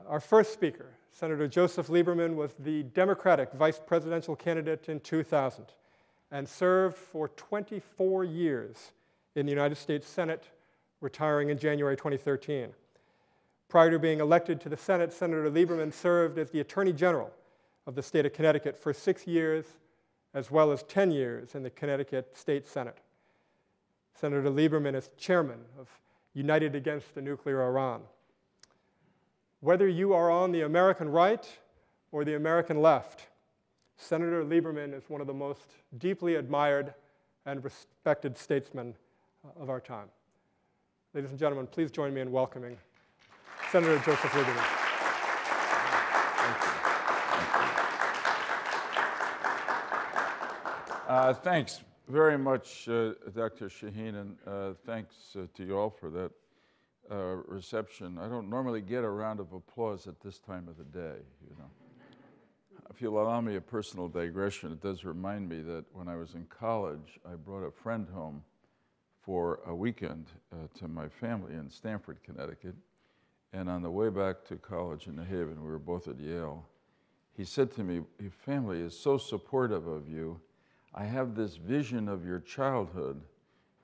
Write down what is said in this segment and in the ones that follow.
Our first speaker, Senator Joseph Lieberman, was the Democratic vice presidential candidate in 2000 and served for 24 years in the United States Senate, retiring in January 2013. Prior to being elected to the Senate, Senator Lieberman served as the Attorney General of the state of Connecticut for 6 years, as well as 10 years in the Connecticut State Senate. Senator Lieberman is chairman of United Against the Nuclear Iran. Whether you are on the American right or the American left, Senator Lieberman is one of the most deeply admired and respected statesmen of our time. Ladies and gentlemen, please join me in welcoming Senator Joseph Lieberman. Thanks very much, Dr. Sheeahn, and thanks to you all for that reception. I don't normally get a round of applause at this time of the day, you know. If you'll allow me a personal digression, it does remind me that when I was in college, I brought a friend home for a weekend to my family in Stamford, Connecticut. And on the way back to college in New Haven, we were both at Yale, he said to me, "Your family is so supportive of you. I have this vision of your childhood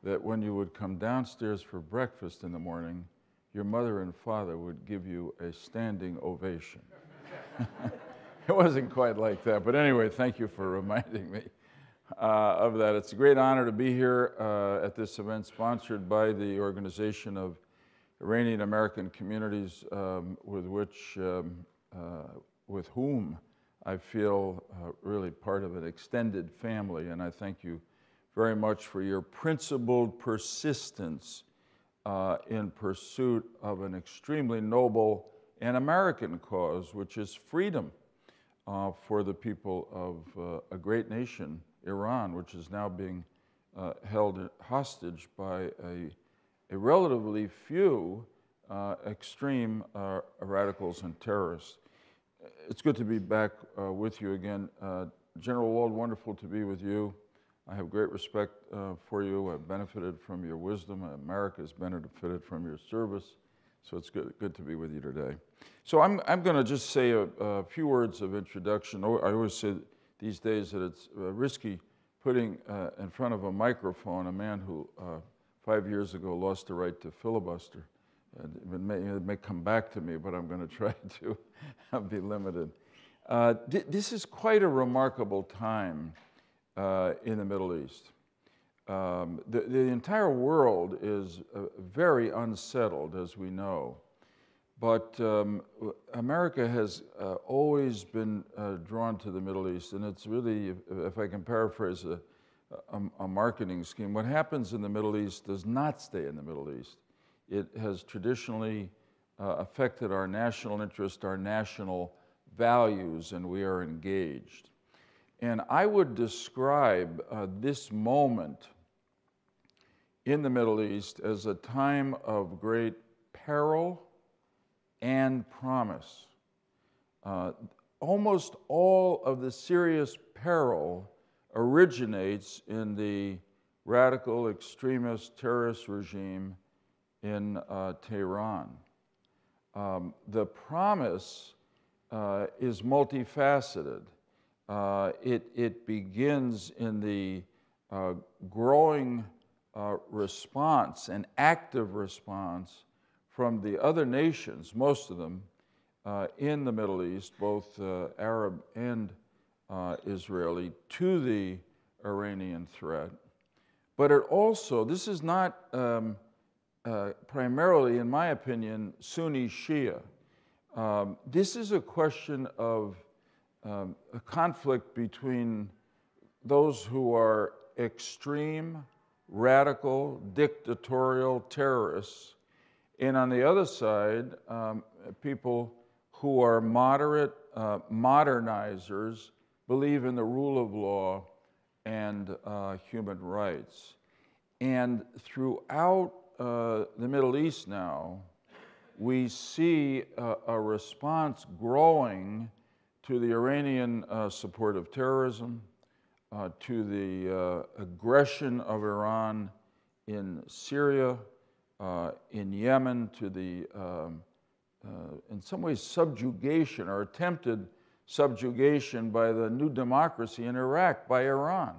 that when you would come downstairs for breakfast in the morning, your mother and father would give you a standing ovation." It wasn't quite like that, but anyway, thank you for reminding me of that. It's a great honor to be here at this event sponsored by the Organization of Iranian American Communities, with whom I feel really part of an extended family, and I thank you very much for your principled persistence in pursuit of an extremely noble and American cause, which is freedom for the people of a great nation, Iran, which is now being held hostage by a relatively few extreme radicals and terrorists. It's good to be back with you again. General Wald, wonderful to be with you. I have great respect for you. I've benefited from your wisdom. America has benefited from your service. So it's good to be with you today. So I'm going to just say a few words of introduction. I always say these days that it's risky putting in front of a microphone a man who 5 years ago lost the right to filibuster. It may come back to me, but I'm going to try to be limited. This is quite a remarkable time in the Middle East. The entire world is very unsettled, as we know. But America has always been drawn to the Middle East, and it's really, if I can paraphrase a marketing scheme, what happens in the Middle East does not stay in the Middle East. It has traditionally affected our national interest, our national values, and we are engaged. And I would describe this moment in the Middle East as a time of great peril and promise. Almost all of the serious peril originates in the radical extremist terrorist regime in Tehran. The promise is multifaceted. It begins in the growing response, an active response from the other nations, most of them, in the Middle East, both Arab and Israeli, to the Iranian threat. But it also, this is not primarily, in my opinion, Sunni Shia. This is a question of a conflict between those who are extreme, radical, dictatorial terrorists, and on the other side, people who are moderate modernizers, believe in the rule of law and human rights. And throughout the Middle East now, we see a response growing to the Iranian support of terrorism, to the aggression of Iran in Syria, in Yemen, to the in some ways, subjugation or attempted subjugation by the new democracy in Iraq, by Iran.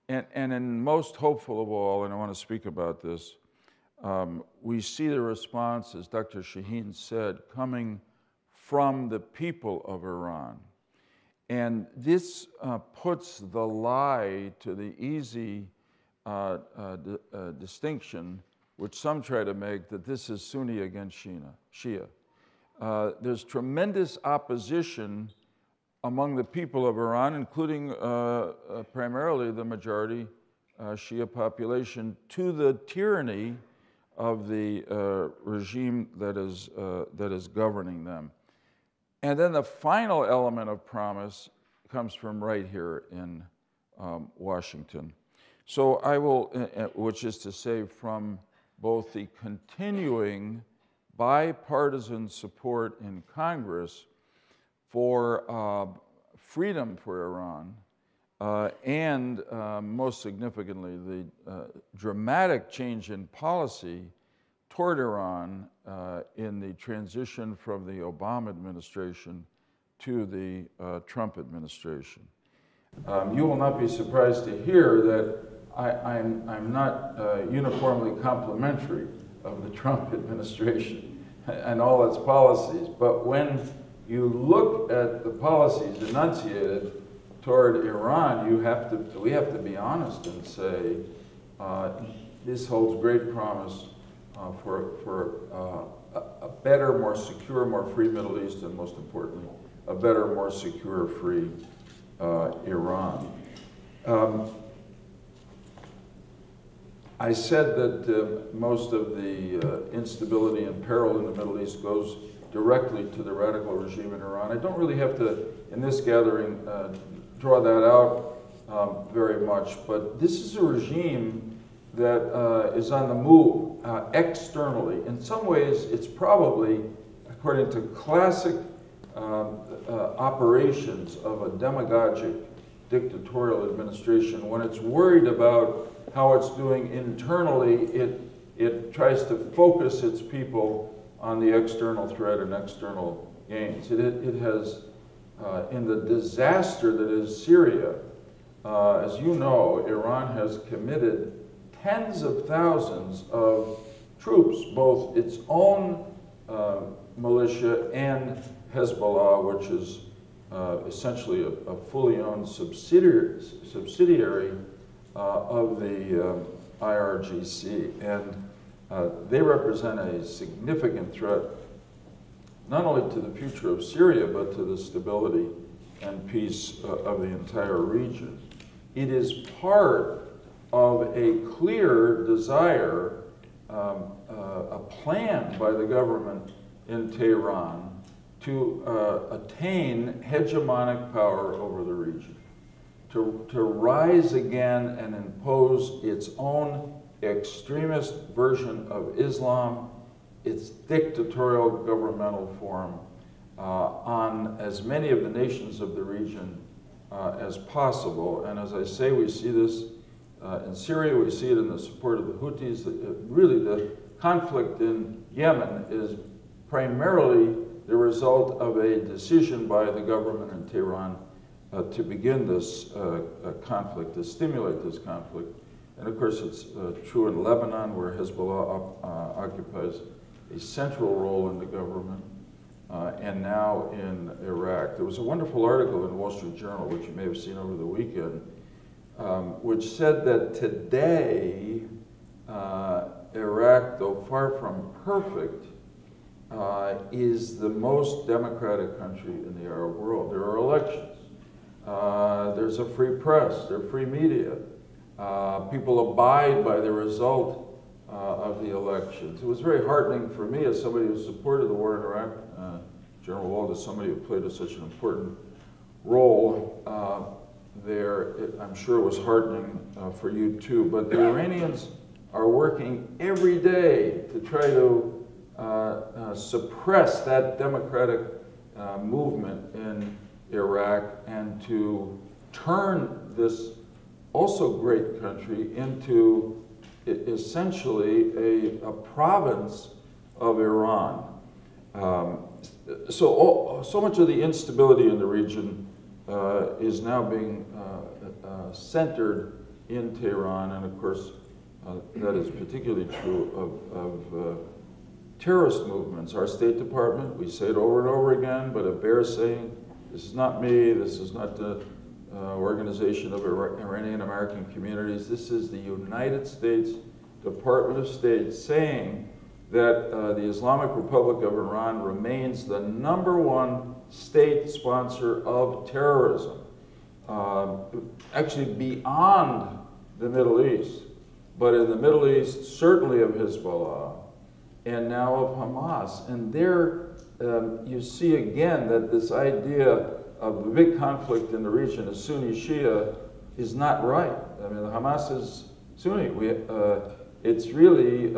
And in most hopeful of all, and I want to speak about this, we see the response, as Dr. Sheeahn said, coming from the people of Iran. And this puts the lie to the easy distinction, which some try to make, that this is Sunni against Shia. There's tremendous opposition among the people of Iran, including primarily the majority Shia population, to the tyranny of the regime that is governing them. And then the final element of promise comes from right here in Washington. So I will, which is to say, from both the continuing bipartisan support in Congress for freedom for Iran, and most significantly, the dramatic change in policy toward Iran in the transition from the Obama administration to the Trump administration. You will not be surprised to hear that I'm not uniformly complimentary of the Trump administration and all its policies, but when you look at the policies enunciated toward Iran, we have to be honest and say this holds great promise for a better, more secure, more free Middle East, and most importantly, a better, more secure, free Iran. I said that most of the instability and peril in the Middle East goes directly to the radical regime in Iran. I don't really have to, in this gathering, draw that out very much, but this is a regime that is on the move externally. In some ways, it's probably, according to classic operations of a demagogic dictatorial administration, when it's worried about how it's doing internally, it tries to focus its people on the external threat and external gains. It has, in the disaster that is Syria, as you know, Iran has committed tens of thousands of troops, both its own militia and Hezbollah, which is essentially a fully owned subsidiary of the IRGC. And they represent a significant threat, not only to the future of Syria, but to the stability and peace of the entire region. It is part of a clear desire, a plan by the government in Tehran to attain hegemonic power over the region, to rise again and impose its own extremist version of Islam, its dictatorial governmental form, on as many of the nations of the region as possible. And as I say, we see this in Syria, we see it in the support of the Houthis. Really, the conflict in Yemen is primarily the result of a decision by the government in Tehran to begin this conflict, to stimulate this conflict. And of course, it's true in Lebanon, where Hezbollah occupies a central role in the government, and now in Iraq. There was a wonderful article in the Wall Street Journal, which you may have seen over the weekend, which said that today, Iraq, though far from perfect, is the most democratic country in the Arab world. There are elections. There's a free press. There are free media. People abide by the result of the elections. It was very heartening for me as somebody who supported the war in Iraq. General Wald is somebody who played such an important role there. I'm sure it was heartening for you too. But the Iranians are working every day to try to suppress that democratic movement in Iraq and to turn this also great country into essentially a province of Iran. So much of the instability in the region is now being centered in Tehran, and of course that is particularly true of terrorist movements. Our State Department, we say it over and over again, but it bears saying, this is not me, this is not the Organization of Iranian American Communities, this is the United States Department of State saying that the Islamic Republic of Iran remains the #1 state sponsor of terrorism, actually beyond the Middle East, but in the Middle East, certainly of Hezbollah, and now of Hamas. And there you see again that this idea of the big conflict in the region of Sunni Shia is not right. I mean, Hamas is Sunni. It's really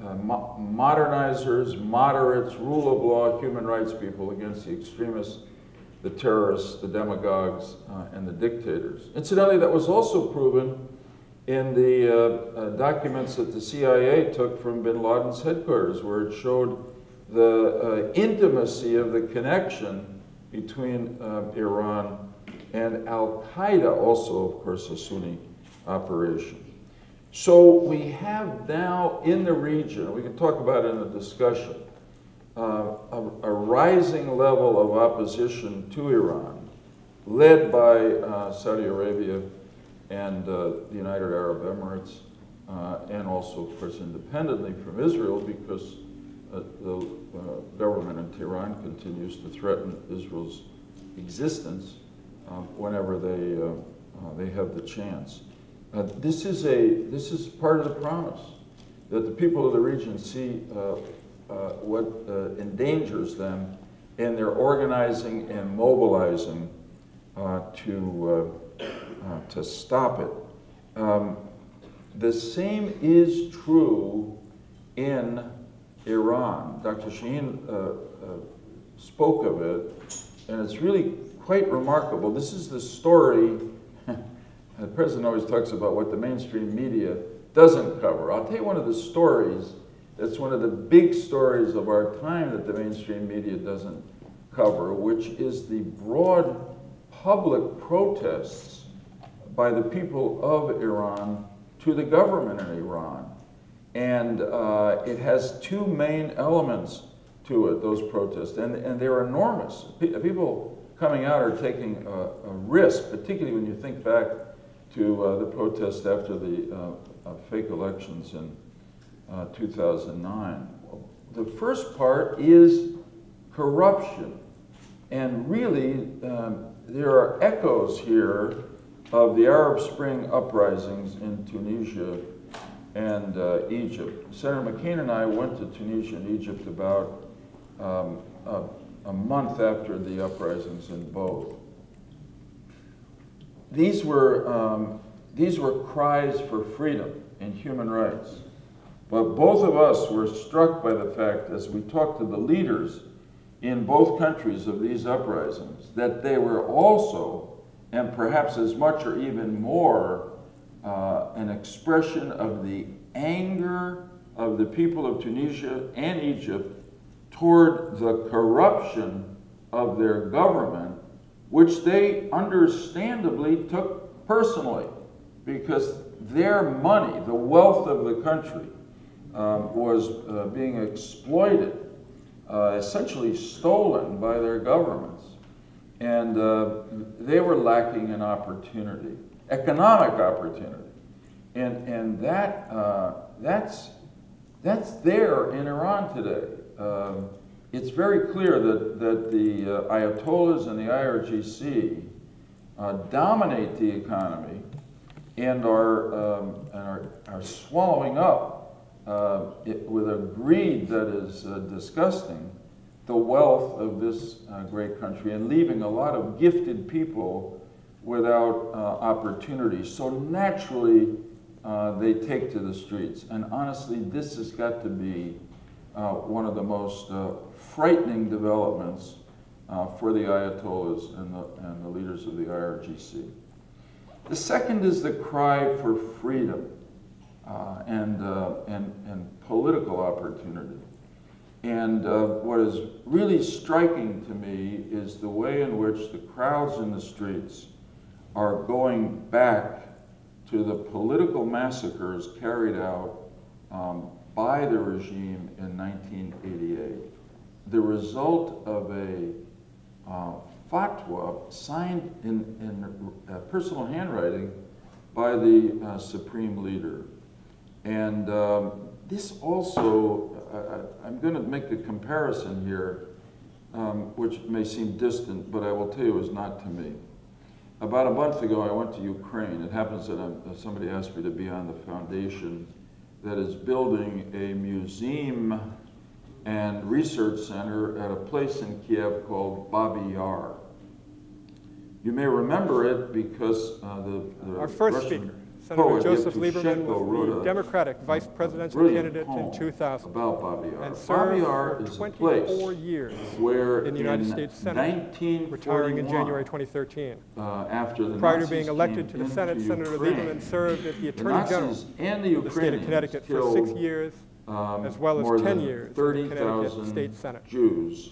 modernizers, moderates, rule of law, human rights people against the extremists, the terrorists, the demagogues, and the dictators. Incidentally, that was also proven in the documents that the CIA took from bin Laden's headquarters, where it showed the intimacy of the connection between Iran and Al-Qaeda, also, of course, a Sunni operation. So we have now in the region, we can talk about it in the discussion, a rising level of opposition to Iran, led by Saudi Arabia and the United Arab Emirates, and also, of course, independently from Israel, because the government in Tehran continues to threaten Israel's existence whenever they have the chance. This is part of the promise that the people of the region see what endangers them in their organizing and mobilizing to stop it. The same is true in Iran. Dr. Sheeahn spoke of it, and it's really quite remarkable. This is the story. The president always talks about what the mainstream media doesn't cover. I'll tell you one of the stories that's one of the big stories of our time that the mainstream media doesn't cover, which is the broad public protests by the people of Iran to the government in Iran. And it has two main elements to it, those protests, and they're enormous. People coming out are taking a risk, particularly when you think back to the protest after the fake elections in 2009. The first part is corruption. And really, there are echoes here of the Arab Spring uprisings in Tunisia and Egypt. Senator McCain and I went to Tunisia and Egypt about a month after the uprisings in both. These were cries for freedom and human rights. But both of us were struck by the fact, as we talked to the leaders in both countries of these uprisings, that they were also, and perhaps as much or even more, an expression of the anger of the people of Tunisia and Egypt toward the corruption of their government, which they understandably took personally, because their money, the wealth of the country, was being exploited, essentially stolen by their governments. And they were lacking in opportunity, economic opportunity. And that's there in Iran today. It's very clear that the Ayatollahs and the IRGC dominate the economy and are swallowing up with a greed that is disgusting the wealth of this great country and leaving a lot of gifted people without opportunities. So naturally, they take to the streets. And honestly, this has got to be one of the most frightening developments for the Ayatollahs and the leaders of the IRGC. The second is the cry for freedom and political opportunity. And what is really striking to me is the way in which the crowds in the streets are going back to the political massacres carried out by the regime in 1988. The result of a fatwa signed in personal handwriting by the supreme leader. And this also, I'm going to make a comparison here, which may seem distant, but I will tell you is not to me. About a month ago, I went to Ukraine. It happens that somebody asked me to be on the foundation that is building a museum and research center at a place in Kiev called Babi Yar. You may remember it because our first Russian speaker, Senator poet Joseph Lieberman, was wrote the a Democratic vice presidential candidate in 2000 about Babi Yar. and served for is 24 years where in the United States Senate, retiring in January 2013. After the Prior to Nazis being elected to the came Senate, into Senator Ukraine, Lieberman served as the the Attorney General Nazis and the of the state of Ukrainians Connecticut for killed 6 years, as well more as 10 than years in the Connecticut 30,000 State Senate. Jews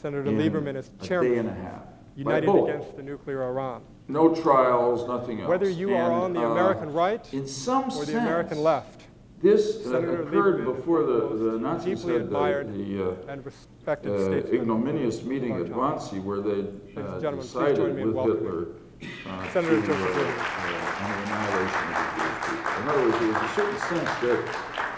Senator in Lieberman is a chairman, day and a half. united against the nuclear Iran. No trials, nothing else. Whether you are on the American right in some or sense, the American left, this Senator occurred Lieberman before is the Nazis deeply had admired the and respected statesman. ignominious meeting of at our time. Wannsee where they Ladies and gentlemen, please decided join me in with welcoming Hitler Senator to, Joseph Lieberman. on the annihilation of the Jewish people. In other words, there was a certain sense that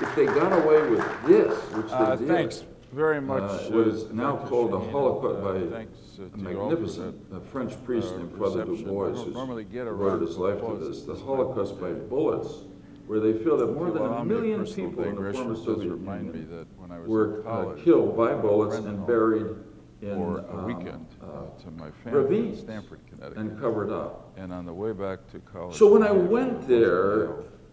if they got away with this, which they did, thanks very much. what is now called the Holocaust by thanks, a magnificent French priest named Father Du Bois, who devoted his life to this, the Holocaust by bullets, where they feel that more than 1 million people in the former Soviet Union were killed by bullets and buried in for a weekend to my family in ravines Stamford, Connecticut, and covered up. and on the way back to college. So when I went there,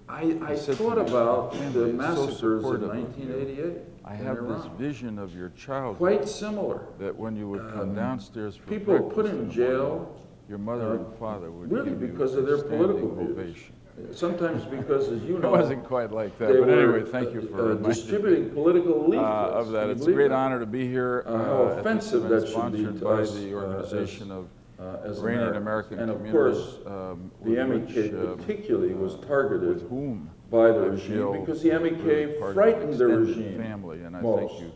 I thought about the massacres in 1988. I have this vision of your childhood, Quite similar. that when you would come downstairs for People breakfast put in in the jail morning, your mother and father would really give you because of a their standing political views. ovation. Sometimes because, as you It know, wasn't quite like that, they but were anyway, thank you for reminding me distributing political leaflets. of that. Can you It's a believe great that? honor to be here. How at this offensive event that should be sponsored to by us, the organization of as Iranian Americans. American And of communities, course, with the MEK which, particularly was targeted with whom by the I regime feel because the really MEK part of frightened an the extended regime family, and I most. thank you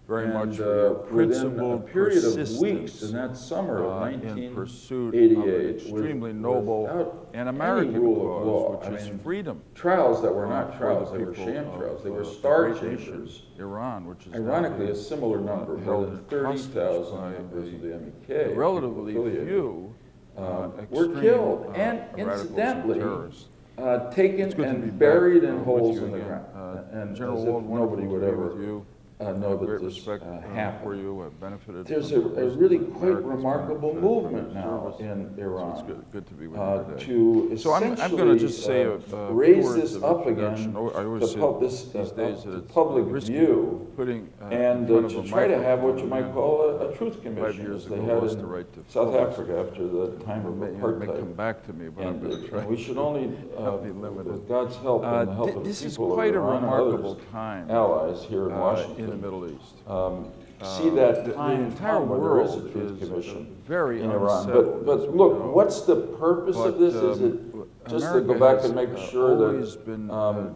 very And, much for your within a principled period of persistence weeks in that summer of in pursuit of 1988, an extremely with- noble without and any American rule of cause, law. which is freedom. Trials that were not for trials, the they were people sham of, trials. They were the star great nation, chambers. Iran, which is now Ironically, a being, similar number, more held than in hostage 30,000 by members of the a MEK. relatively affiliated, few were extreme, killed and radicals and incidentally terrorists. Taken It's good to be and back, buried in with holes you in the again. ground. And General as if Wald, nobody wonderful would to be ever with you. know Great that this respect happened. for you. I've benefited There's from a the wisdom really of quite Americans, remarkable benefited from movement your now service. in So Iran it's good to be with you today. to So I'm essentially going to just say a few raise words this of up introduction. again I always to say this these days that to it's public risky view putting and in front to of a try to have what you microphone might and call a truth commission, years as they ago had lost in the right to South publish. Africa after the time of It may apartheid. come back to me, but I'm And going to try. we should only, be limited. with God's help and the help of the This is people of quite a Iran and remarkable others, time allies here in in the Washington, Middle East. see that The time entire come when there is a world truth is commission very in Iran. unsettled, But as we look, know. what's the purpose of this? Is it just to go back and make sure always that been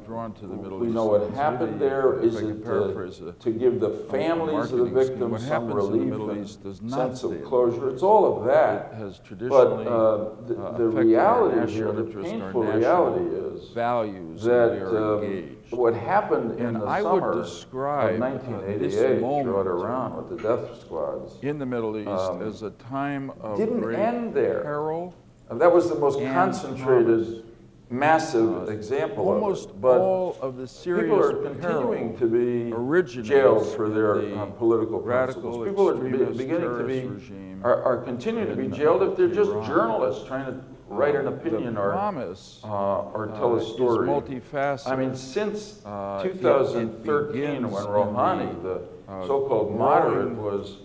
drawn to the Middle we East. know what It's happened really, there? Is if I can it paraphrase to give the a families of the marketing scheme, victims what some happens in the relief Middle and East does not sense stay in of the closure? It's all of It that. has But traditionally the affected our reality national here, the interest, our painful national reality is values, that and we are engaged. what happened in And the I summer would of describe 1988 this moment throughout Iran with the death squads in the Middle East as a time of didn't great end there. peril. That was the most and concentrated, massive example Almost of it. But all of the serious people are continuing peril to be originates jailed for their in the political radical principles. People are extremist beginning to be, terrorist regime are continuing to be in, jailed if they're just Iran. journalists trying to write an opinion the or promise tell a story. is multifaceted. I mean, since it 2013, begins when in Rouhani, the so-called moderate was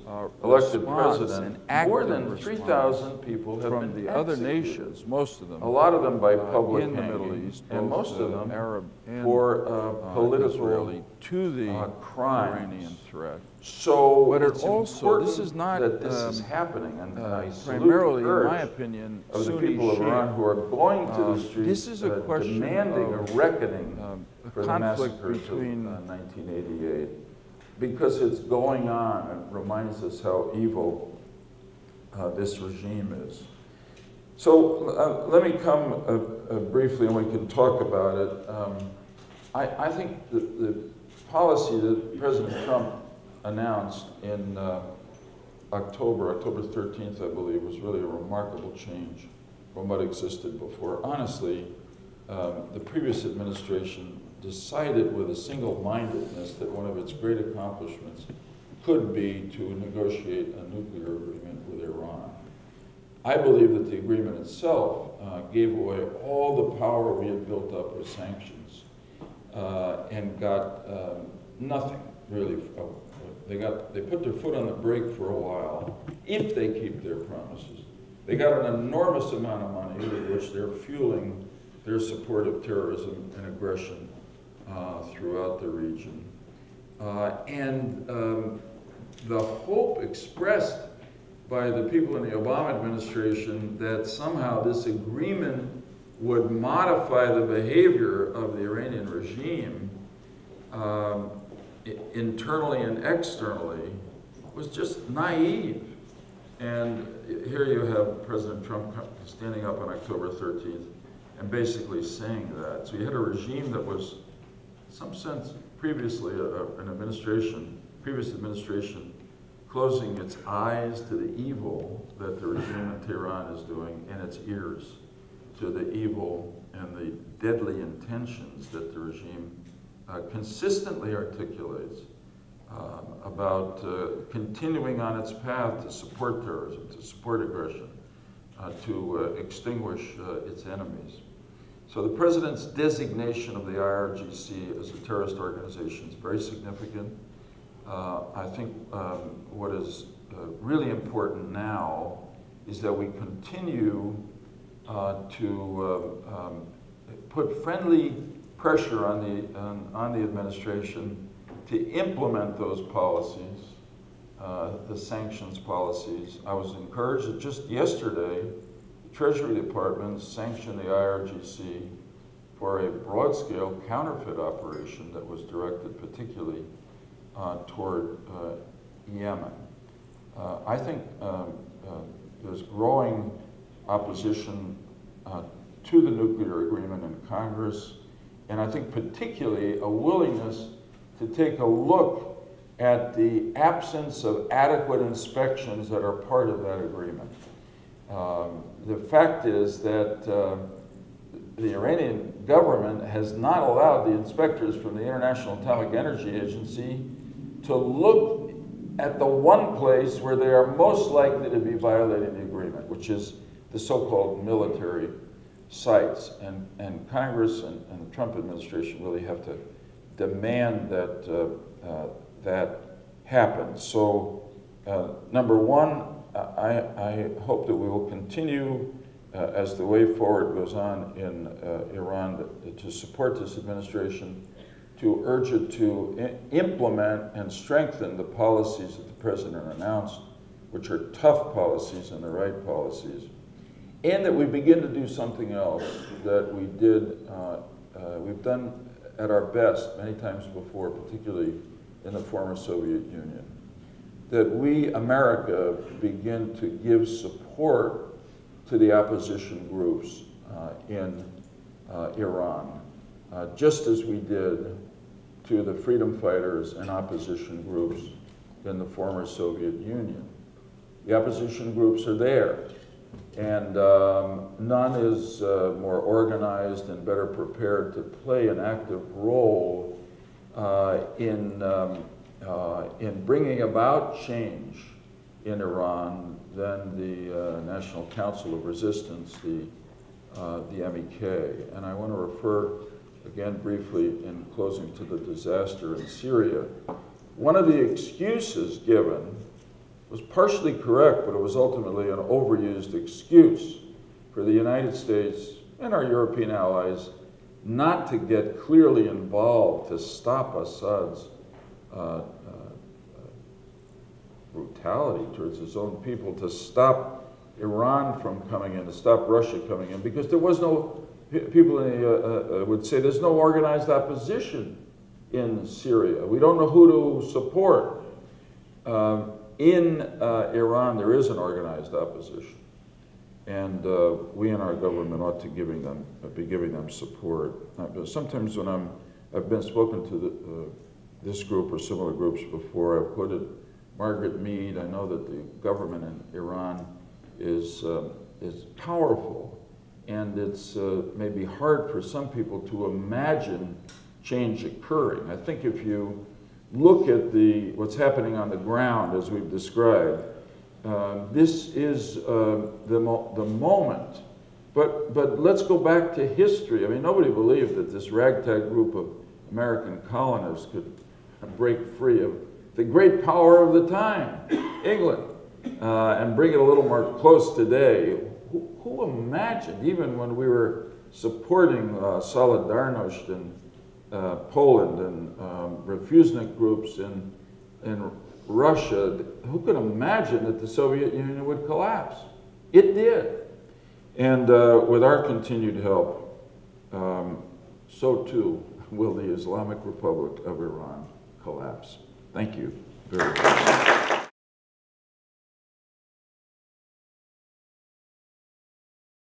elected president, more than 3,000 people have from been the other executed. nations, most of them, A lot of them by public in the hanging, Middle East, and both, most of them Arab and for political Israeli, to the crimes. Iranian threat. So But it it's also, important this is not that this is happening, and I salute primarily, the in my courage opinion, of the Sunni people of Iran Shia. who are going to the streets, This is a question demanding of a reckoning a for the conflict massacres between of 1988, because it's going on and reminds us how evil this regime is. So let me come briefly, and we can talk about it. I think the policy that President Trump announced in October 13th, I believe, was really a remarkable change from what existed before. Honestly, the previous administration decided with a single-mindedness that one of its great accomplishments could be to negotiate a nuclear agreement with Iran. I believe that the agreement itself gave away all the power we had built up with sanctions and got nothing, really. They put their foot on the brake for a while, if they keep their promises. They got an enormous amount of money with which they're fueling their support of terrorism and aggression throughout the region. The hope expressed by the people in the Obama administration that somehow this agreement would modify the behavior of the Iranian regime internally and externally was just naive. And here you have President Trump standing up on October 13th and basically saying that. So you had a regime that was, in some sense, previously previous administration, closing its eyes to the evil that the regime in Tehran is doing and its ears to the evil and the deadly intentions that the regime consistently articulates about continuing on its path to support terrorism, to support aggression, to extinguish its enemies. So the president's designation of the IRGC as a terrorist organization is very significant. I think what is really important now is that we continue to put friendly pressure on the administration to implement those policies, the sanctions policies. I was encouraged that just yesterday, the Treasury Department sanctioned the IRGC for a broad-scale counterfeit operation that was directed particularly toward Yemen. I think there's growing opposition to the nuclear agreement in Congress, and I think particularly a willingness to take a look at the absence of adequate inspections that are part of that agreement. The fact is that the Iranian government has not allowed the inspectors from the International Atomic Energy Agency to look at the one place where they are most likely to be violating the agreement, which is the so-called military sites. And Congress and the Trump administration really have to demand that that happens. So, number one, I hope that we will continue as the way forward goes on in Iran to support this administration, to urge it to implement and strengthen the policies that the president announced, which are tough policies and the right policies, and that we begin to do something else that we've done at our best many times before, particularly in the former Soviet Union, that we, America, begin to give support to the opposition groups in Iran, just as we did to the freedom fighters and opposition groups in the former Soviet Union. The opposition groups are there, and none is more organized and better prepared to play an active role in bringing about change in Iran than the National Council of Resistance, the MEK. And I want to refer again briefly in closing to the disaster in Syria. one of the excuses given was partially correct, but it was ultimately an overused excuse for the United States and our European allies not to get clearly involved to stop Assad's brutality towards his own people, to stop Iran from coming in, to stop Russia coming in, because there was no, people would say there's no organized opposition in Syria. We don't know who to support. In Iran, there is an organized opposition. And we in our government ought to be giving them support. Sometimes when I've been spoken to this group or similar groups before, I've quoted Margaret Mead. I know that the government in Iran is powerful, and it's maybe hard for some people to imagine change occurring. I think if you look at what's happening on the ground, as we've described, this is the moment. But let's go back to history. I mean, nobody believed that this ragtag group of American colonists could break free of the great power of the time, England, and bring it a little more close today. Who imagined, even when we were supporting Solidarność in Poland and refusnik groups in Russia, who could imagine that the Soviet Union would collapse? It did. And with our continued help, so too will the Islamic Republic of Iran collapse. Thank you very much.